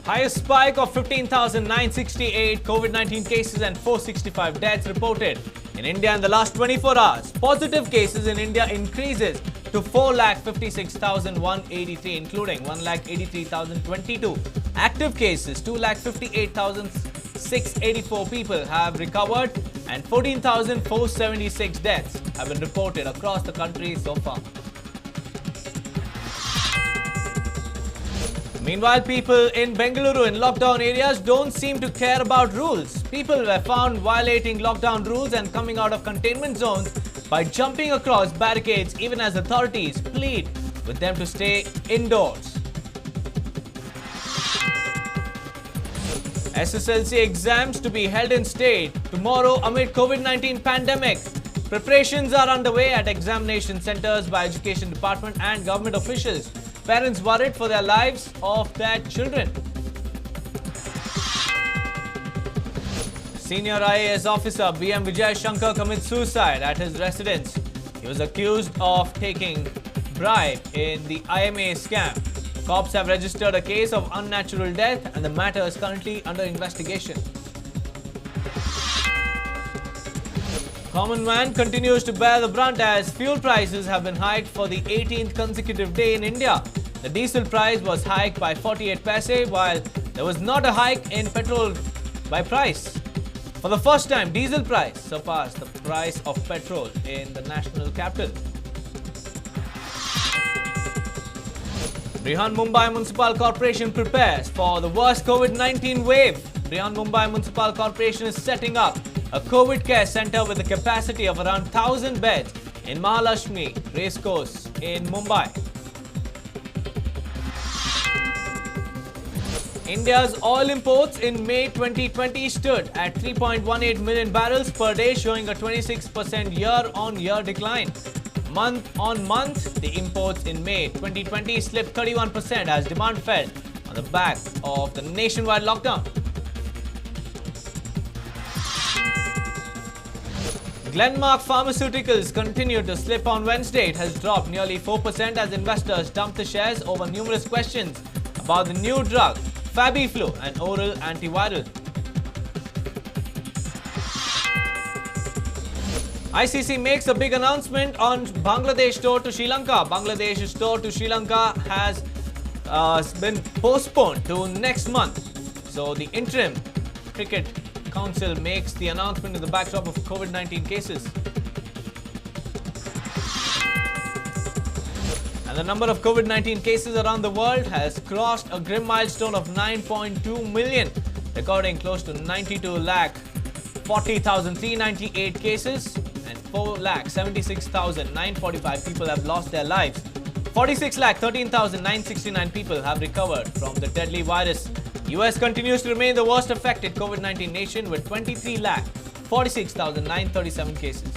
Highest spike of 15,968 COVID-19 cases and 465 deaths reported in India in the last 24 hours. Positive cases in India increases to 4,56,183, including 1,83,022. Active cases, 2,58,684 people have recovered and 14,476 deaths have been reported across the country so far. Meanwhile, people in Bengaluru in lockdown areas don't seem to care about rules. People were found violating lockdown rules and coming out of containment zones by jumping across barricades, even as authorities plead with them to stay indoors. SSLC exams to be held in state tomorrow amid COVID-19 pandemic. Preparations are underway at examination centers by Education Department and government officials. Parents worried for their lives of their children. Senior IAS officer BM Vijay Shankar commits suicide at his residence. He was accused of taking bribe in the IMA scam. Cops have registered a case of unnatural death and the matter is currently under investigation. Common man continues to bear the brunt as fuel prices have been hiked for the 18th consecutive day in India. The diesel price was hiked by 48 paise, while there was not a hike in petrol by price. For the first time, diesel price surpassed the price of petrol in the national capital. Brihan-Mumbai Municipal Corporation prepares for the worst COVID-19 wave. Brihan-Mumbai Municipal Corporation is setting up a COVID care center with a capacity of around 1,000 beds in Mahalakshmi Racecourse in Mumbai. India's oil imports in May 2020 stood at 3.18 million barrels per day, showing a 26% year-on-year decline. Month-on-month, the imports in May 2020 slipped 31% as demand fell on the back of the nationwide lockdown. Glenmark Pharmaceuticals continued to slip on Wednesday. It has dropped nearly 4% as investors dumped the shares over numerous questions about the new drug, Fabiflu, an oral antiviral. ICC makes a big announcement on Bangladesh tour to Sri Lanka. Bangladesh's tour to Sri Lanka has been postponed to next month. So the interim cricket Council makes the announcement in the backdrop of COVID-19 cases. And the number of COVID-19 cases around the world has crossed a grim milestone of 9.2 million, recording close to 92,40,398 cases and 4,76,945 people have lost their lives. 46,13,969 people have recovered from the deadly virus. US continues to remain the worst affected COVID-19 nation with 23,46,937 cases.